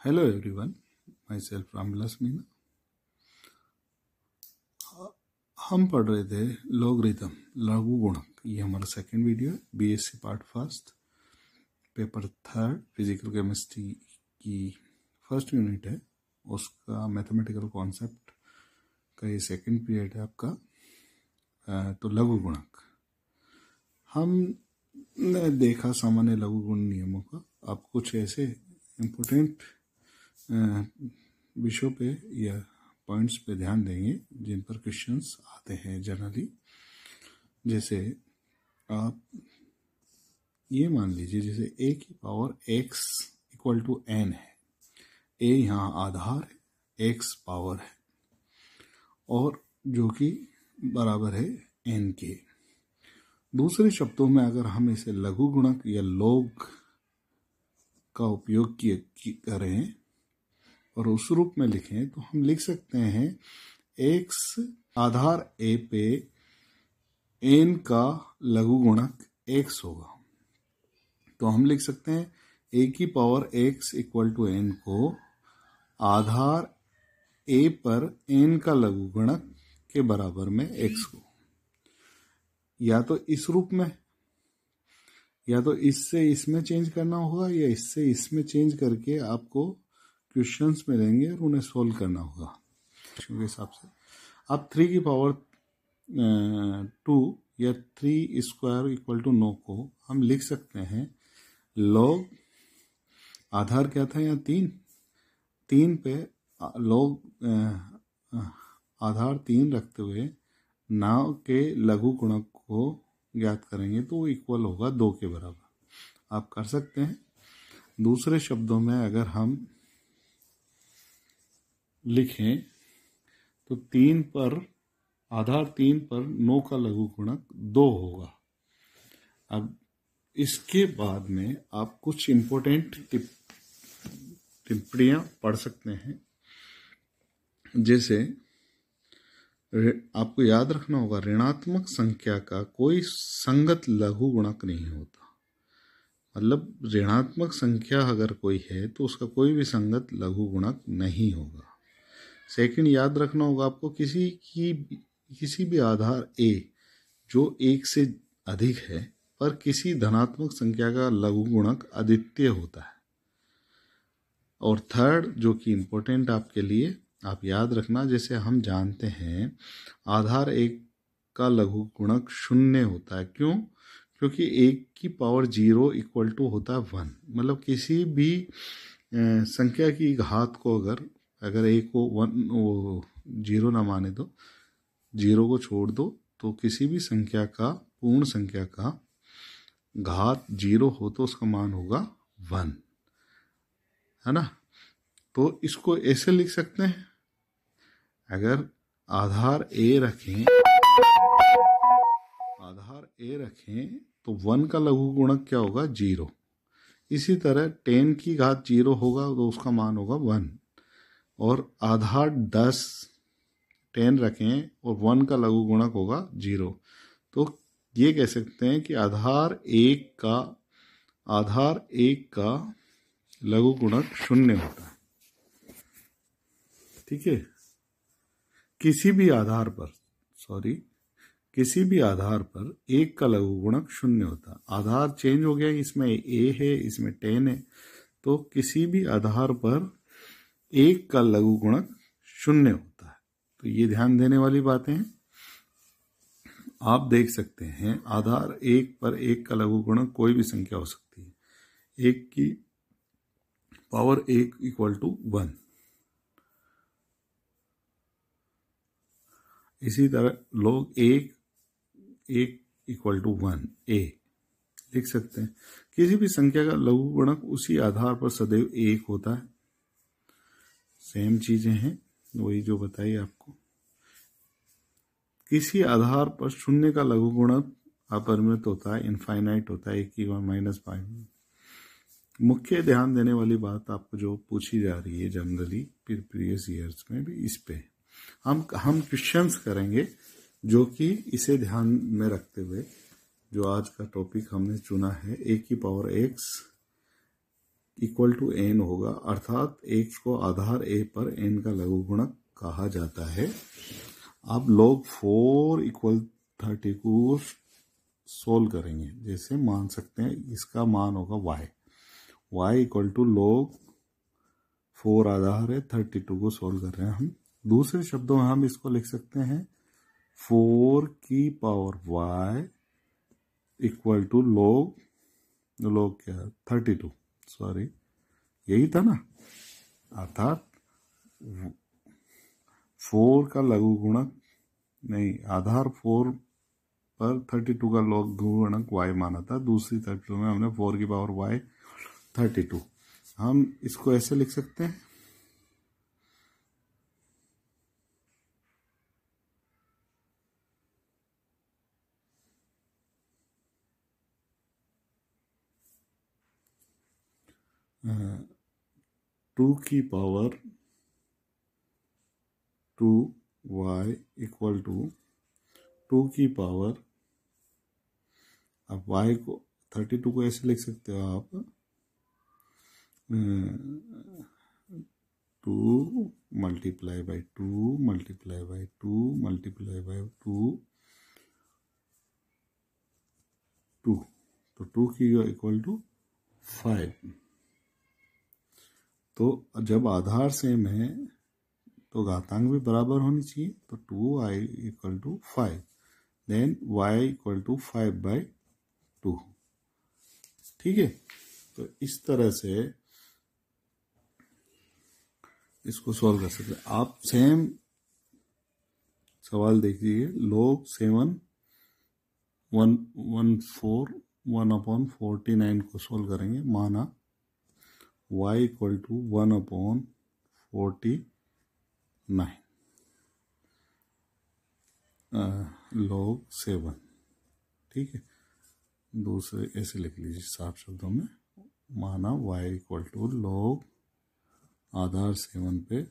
Hello everyone, my self Ramvilas Meena. हम पढ़ रहे थे लॉगरिथम लघु गुणक। ये हमारा सेकंड वीडियो है, BSc part first, paper third, physical chemistry की फर्स्ट यूनिट है। उसका मैथमेटिकल कॉन्सेप्ट का ये सेकंड पीरियड है आपका। तो लघु गुणक हमने देखा सामान्य लघु गुण नियमों का। आप कुछ ऐसे इम्पोर्टेंट विषयों पे या पॉइंट्स पे ध्यान देंगे जिन पर क्वेश्चंस आते हैं जनरली। जैसे आप ये मान लीजिए, जैसे a की power x equal to n है। a यहाँ आधार है, x पावर है, और जो कि बराबर है n के। दूसरे शब्दों में अगर हम इसे लघु गुणक या लॉग का उपयोग करें और उस रूप में लिखें तो हम लिख सकते हैं x आधार a पे n का लघु गुणक x होगा। तो हम लिख सकते हैं a की power x equal to n को आधार a पर n का लघु गुणक के बराबर में x को, या तो इस रूप में, या तो इससे इसमें चेंज करना होगा, या इससे इसमें चेंज करके आपको क्वेश्चंस मिलेंगे और उन्हें सोल्व करना होगा के हिसाब से। आप 3 की पावर 2 या 3 स्क्वायर इक्वल टू 9 को हम लिख सकते हैं लॉग आधार क्या था यहाँ 3 पे लॉग आधार 3 रखते हुए 9 के लघु गुणक को ज्ञात करेंगे तो वो इक्वल होगा 2 के बराबर। आप कर सकते हैं। दूसरे शब्दों में अगर हम लिखें तो 3 पर आधार 3 पर 9 का लघु गुणक 2 होगा। अब इसके बाद में आप कुछ इंपॉर्टेंट टिप्पणियां पढ़ सकते हैं। जैसे आपको याद रखना होगा, ऋणात्मक संख्या का कोई संगत लघु गुणक नहीं होता। मतलब ऋणात्मक संख्या अगर कोई है तो उसका कोई भी संगत लघु गुणक नहीं होगा। सेकंड याद रखना होगा आपको, किसी भी आधार a जो 1 से अधिक है पर किसी धनात्मक संख्या का लघु गुणक अद्वितीय होता है। और थर्ड जो कि इम्पोर्टेंट आपके लिए, आप याद रखना, जैसे हम जानते हैं आधार 1 का लघु गुणक 0 होता है। क्यों? क्योंकि 1 की पावर 0 इक्वल टू होता है 1। मतलब किसी भी संख्या की घात को अगर 1 को 0 ना माने तो 0 को छोड़ दो, तो किसी भी संख्या का, पूर्ण संख्या का घात 0 हो तो उसका मान होगा 1, है ना। तो इसको ऐसे लिख सकते हैं, अगर आधार a रखें तो 1 का लघु गुणक क्या होगा? 0। इसी तरह 10 की घात 0 होगा तो उसका मान होगा 1। और आधार 10 रखें और 1 का लघु गुणक होगा 0। तो ये कह सकते हैं कि आधार 1 का लघु गुणक 0 होता है। ठीक है। किसी भी आधार पर 1 का लघु गुणक 0 होता है। आधार चेंज हो गया, इसमें a है, इसमें 10 है, तो किसी भी आधार पर 1 का लघु गुणक 0 होता है। तो ये ध्यान देने वाली बातें हैं। आप देख सकते हैं आधार 1 पर 1 का लघु गुणक कोई भी संख्या हो सकती है। 1 की पावर 1 इक्वल टू 1। इसी तरह log 1 इक्वल टू 1 a लिख सकते हैं। किसी भी संख्या का लघु गुणक उसी आधार पर सदैव 1 होता है। सेम चीजें हैं, वही जो बताई आपको। किसी आधार पर 0 का लघु गुणक अपरिमित होता है, इनफाइनाइट होता है, 1 की -5। मुख्य ध्यान देने वाली बात आपको जो पूछी जा रही है जनरली प्रीवियस ईयर्स में भी, इस पे हम क्वेश्चंस करेंगे जो कि इसे ध्यान में रखते हुए जो आज का टॉपिक हमने चुना है, a की power x equal to n होगा, अर्थात x को आधार a पर n का लघुगुणक कहा जाता है। आप log 4 इक्वल 30 को सोल्व करेंगे, जैसे मान सकते हैं इसका मान होगा y इक्वल टू log 4 आधार है 32 को सोल्व कर रहे हैं हम। दूसरे शब्दों में हम इसको लिख सकते हैं 4 की power y equal to log क्या 32, सॉरी यही था ना, अर्थात 4 का लघुगुणक नहीं, आधार 4 पर 32 का लघुगुणक y माना था। दूसरी तरफ में हमने 4 की पावर y 32, हम इसको ऐसे लिख सकते हैं 2 की पावर 2y इक्वल टू 2 की पावर, अब y को 32 को ऐसे लिख सकते हो आप 2 multiply by 2 multiply by 2 multiply by 2 2, तो 2 की इक्वल टू 5। तो जब आधार सेम है तो घातांक भी बराबर होनी चाहिए, तो 2y equal to 5, then y equal to 5/2। ठीक है, तो इस तरह से इसको सॉल्व कर सकते हैं। आप सेम सवाल देखिए, log 7 114 1/49 को सॉल्व करेंगे, माना y इक्वल टू 1/49 log 7। ठीक है, दूसरे ऐसे लिख लीजिए साफ शब्दों में, माना y इक्वल टू log आधार 7 पे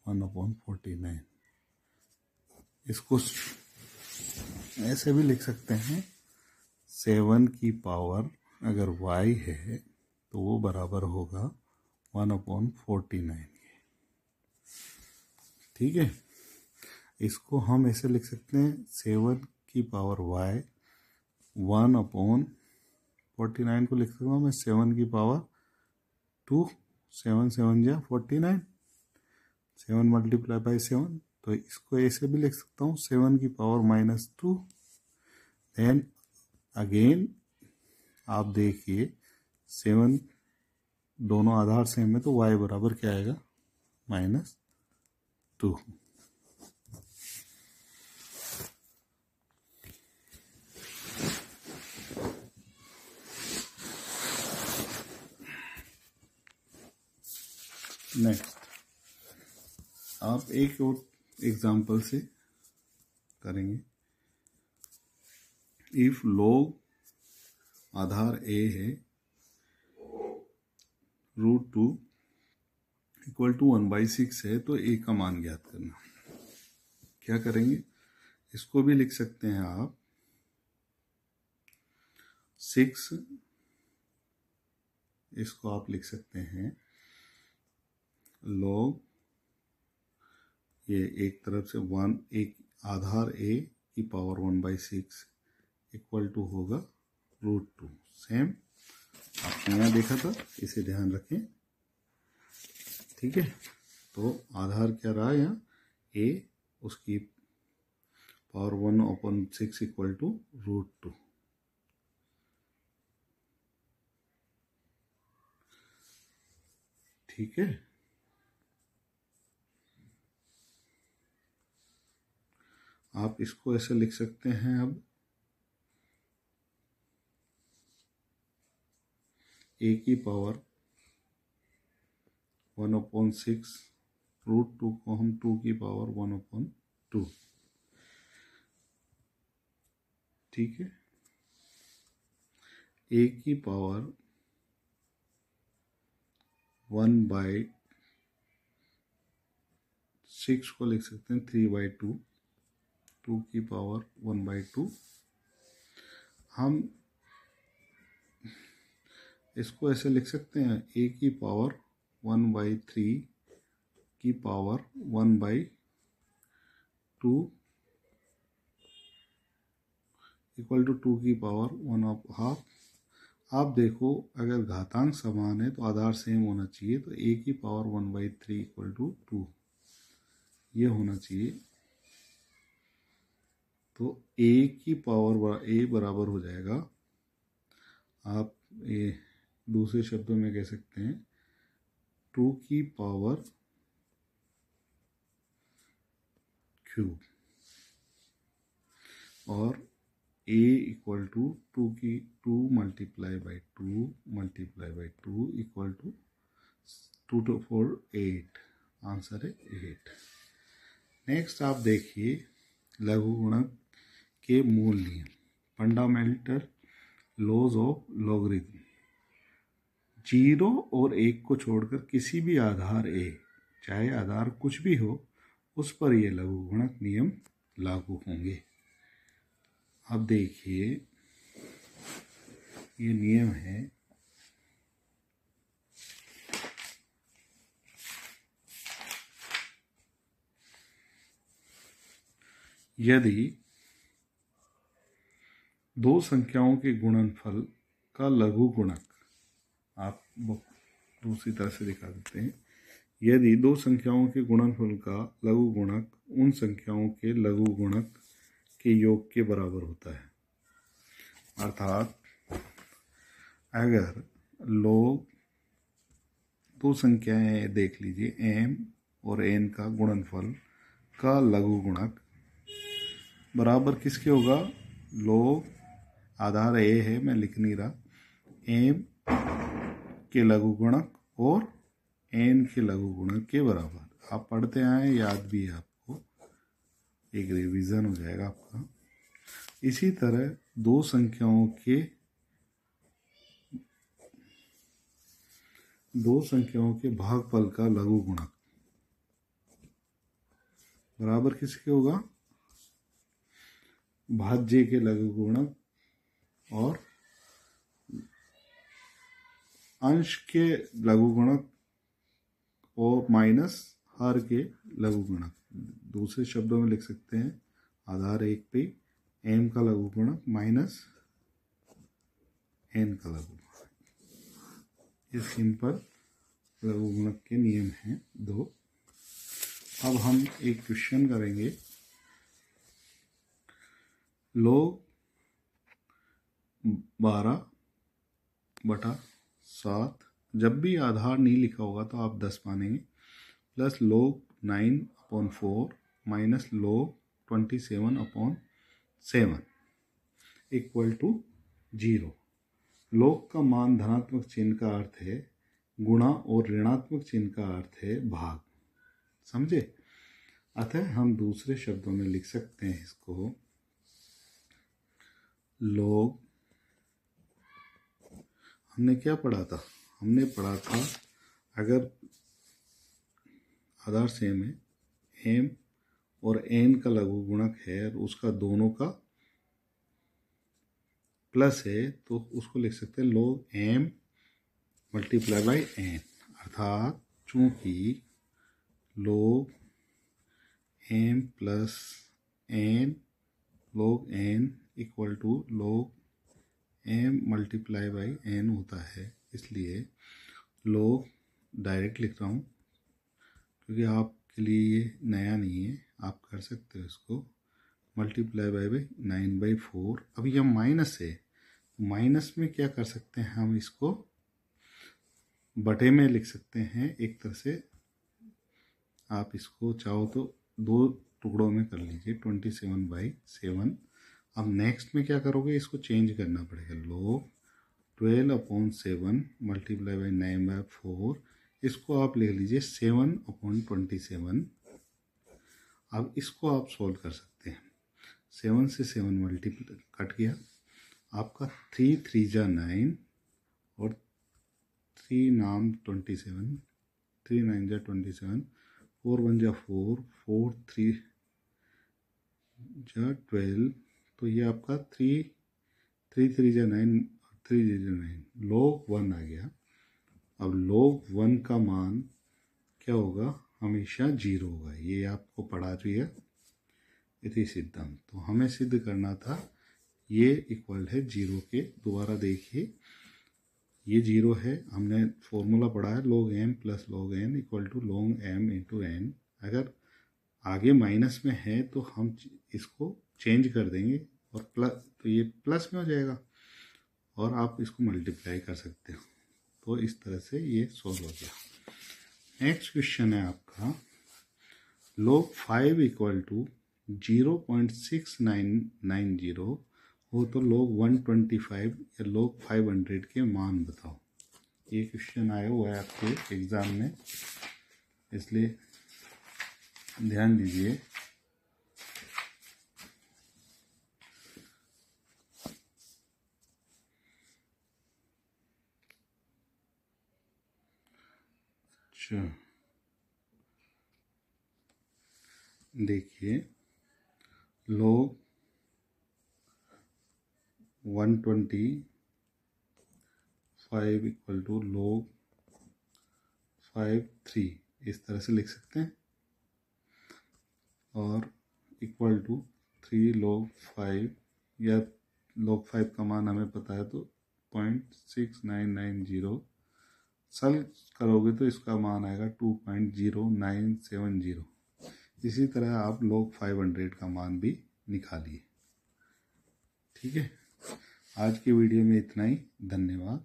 1/49। इसको ऐसे भी लिख सकते हैं 7 की पावर अगर y है तो वो बराबर होगा 1/49 के। ठीक है, इसको हम ऐसे लिख सकते हैं 7 की पावर y 1/49 को लिख सकता हूँ मैं 7 की पावर 2, 7 7 जा 49, 7 मल्टीप्लाई बाई 7, तो इसको ऐसे भी लिख सकता हूँ 7 की पावर -2। देन अगेन आप देखिए 7 दोनों आधार सेम है तो y बराबर क्या आएगा -2। नेक्स्ट आप एक और एग्जांपल से करेंगे। इफ log आधार a है √2 इक्वल टू 1/6 है, तो a का मान ज्ञात करना। क्या करेंगे, इसको भी लिख सकते हैं आप 6, इसको आप लिख सकते हैं log, ये एक तरफ से 1 एक आधार a की पावर 1/6 इक्वल टू होगा √2। सेम आपने यहाँ देखा था, इसे ध्यान रखें। ठीक है, तो आधार क्या रहा यहाँ a, उसकी पावर 1/6 इक्वल टू √2। ठीक है, आप इसको ऐसे लिख सकते हैं अब a की पावर 1/6 √2 को हम 2 की पावर 1/2। ठीक है, a की पावर 1/6 को लिख सकते हैं 3/2, 2 की पावर 1/2। हम इसको ऐसे लिख सकते हैं, a की पावर 1/3 की पावर 1/2 इक्वल टू 2 की पावर 1/2। आप देखो अगर घातांक समान है तो आधार सेम होना चाहिए, तो a की पावर 1/3 इक्वल टू 2 ये होना चाहिए। तो a की पावर a बराबर हो जाएगा, आप ये दूसरे शब्दों में कह सकते हैं 2 की पावर क्यूब, और a इक्वल टू 2 की 2 multiply by 2 multiply by 2 equal to 2 to 4 8, answer है 8। नेक्स्ट आप देखिए लघुगुणक के मूल नियम, फंडामेंटल लॉज ऑफ लॉगरिथम। 0 और 1 को छोड़कर किसी भी आधार a, चाहे आधार कुछ भी हो, उस पर ये लघुगुणक नियम लागू होंगे। अब देखिए ये नियम है, यदि दो संख्याओं के गुणनफल का लघुगुणक, आप दूसरी तरह से दिखा देते हैं, यदि दो संख्याओं के गुणनफल का लघुगुणक उन संख्याओं के लघुगुणक के योग के बराबर होता है, अर्थात अगर लोग दो संख्याएं देख लीजिए m और n का गुणनफल का लघुगुणक बराबर किसके होगा, लोग आधार a है, मैं लिख नहीं रहा, m के लघुगुणक और n के लघुगुणक के बराबर। आप पढ़ते आए, याद भी है आपको, एक रिवीजन हो जाएगा आपका। इसी तरह दो संख्याओं के भागफल का लघुगुणक बराबर किसके होगा, भाज्य के लघुगुणक और अंश के लघुगुणक और माइनस हर के लघुगुणक। दूसरे शब्दों में लिख सकते हैं आधार 1 पे m का लघुगुणक माइनस n का लघुगुणक। ये सिंपल लघुगुणक के नियम हैं 2। अब हम एक क्वेश्चन करेंगे, log 12/7, जब भी आधार नहीं लिखा होगा तो आप 10 मानेंगे, plus log 9/4 minus log 27/7 equal to 0। log का मान धनात्मक चिन्ह का अर्थ है गुणा और ऋणात्मक चिन्ह का अर्थ है भाग, समझे। अतः हम दूसरे शब्दों में लिख सकते हैं इसको, log, हमने क्या पढ़ा था, हमने पढ़ा था अगर आधार सेम है, m और n का लघुगुणक है और उसका दोनों का प्लस है, तो उसको लिख सकते हैं log m multiply by n, अर्थात चूंकि log m plus n log n equal to log m multiply by n होता है, इसलिए log डायरेक्ट लिख रहा हूँ क्योंकि आपके लिए ये नया नहीं है, आप कर सकते हो इसको, मल्टीप्लाई बाई 9/4। अब यह माइनस है, माइनस में क्या कर सकते हैं, हम इसको बटे में लिख सकते हैं। एक तरह से आप इसको चाहो तो दो टुकड़ों में कर लीजिए, 27/7। अब नेक्स्ट में क्या करोगे, इसको चेंज करना पड़ेगा, log 12/7 मल्टीप्लाई बाई 9/4, इसको आप ले लीजिए 7/27। अब इसको आप सोल्व कर सकते हैं, 7 से 7 मल्टीप्लाई कट गया, आपका 3 3 जा 9 और 3 नाम 27, 3 9 जा 27, 4 1 जा 4, 4 3 जा 12, तो ये आपका 3 3 जा 9, 309 log 1 आ गया। अब log 1 का मान क्या होगा, हमेशा 0 होगा। ये आपको पढ़ा रही है इति सिद्धम। तो हमें सिद्ध करना था ये इक्वल है 0 के। दोबारा देखिए, ये 0 है, हमने फॉर्मूला पढ़ा है log m plus log n equal to log m into n। अगर आगे माइनस में है तो हम इसको चेंज कर देंगे और प्लस, तो ये प्लस में हो जाएगा और आप इसको मल्टीप्लाई कर सकते हो। तो इस तरह से ये सॉल्व हो गया। नेक्स्ट क्वेश्चन है आपका log 5 इक्वल टू 0.6990 हो तो log 125 या log 500 के मान बताओ। ये क्वेश्चन आया हुआ है आपके एग्जाम में, इसलिए ध्यान दीजिए। अच्छा देखिए, log 125 इक्वल टू log 53 इस तरह से लिख सकते हैं, और इक्वल टू 3 log 5 या log 5 का मान हमें पता है तो 0.6990 सॉल्व करोगे तो इसका मान आएगा 2.0970। इसी तरह आप log 500 का मान भी निकालिए। ठीक है, आज की वीडियो में इतना ही। धन्यवाद।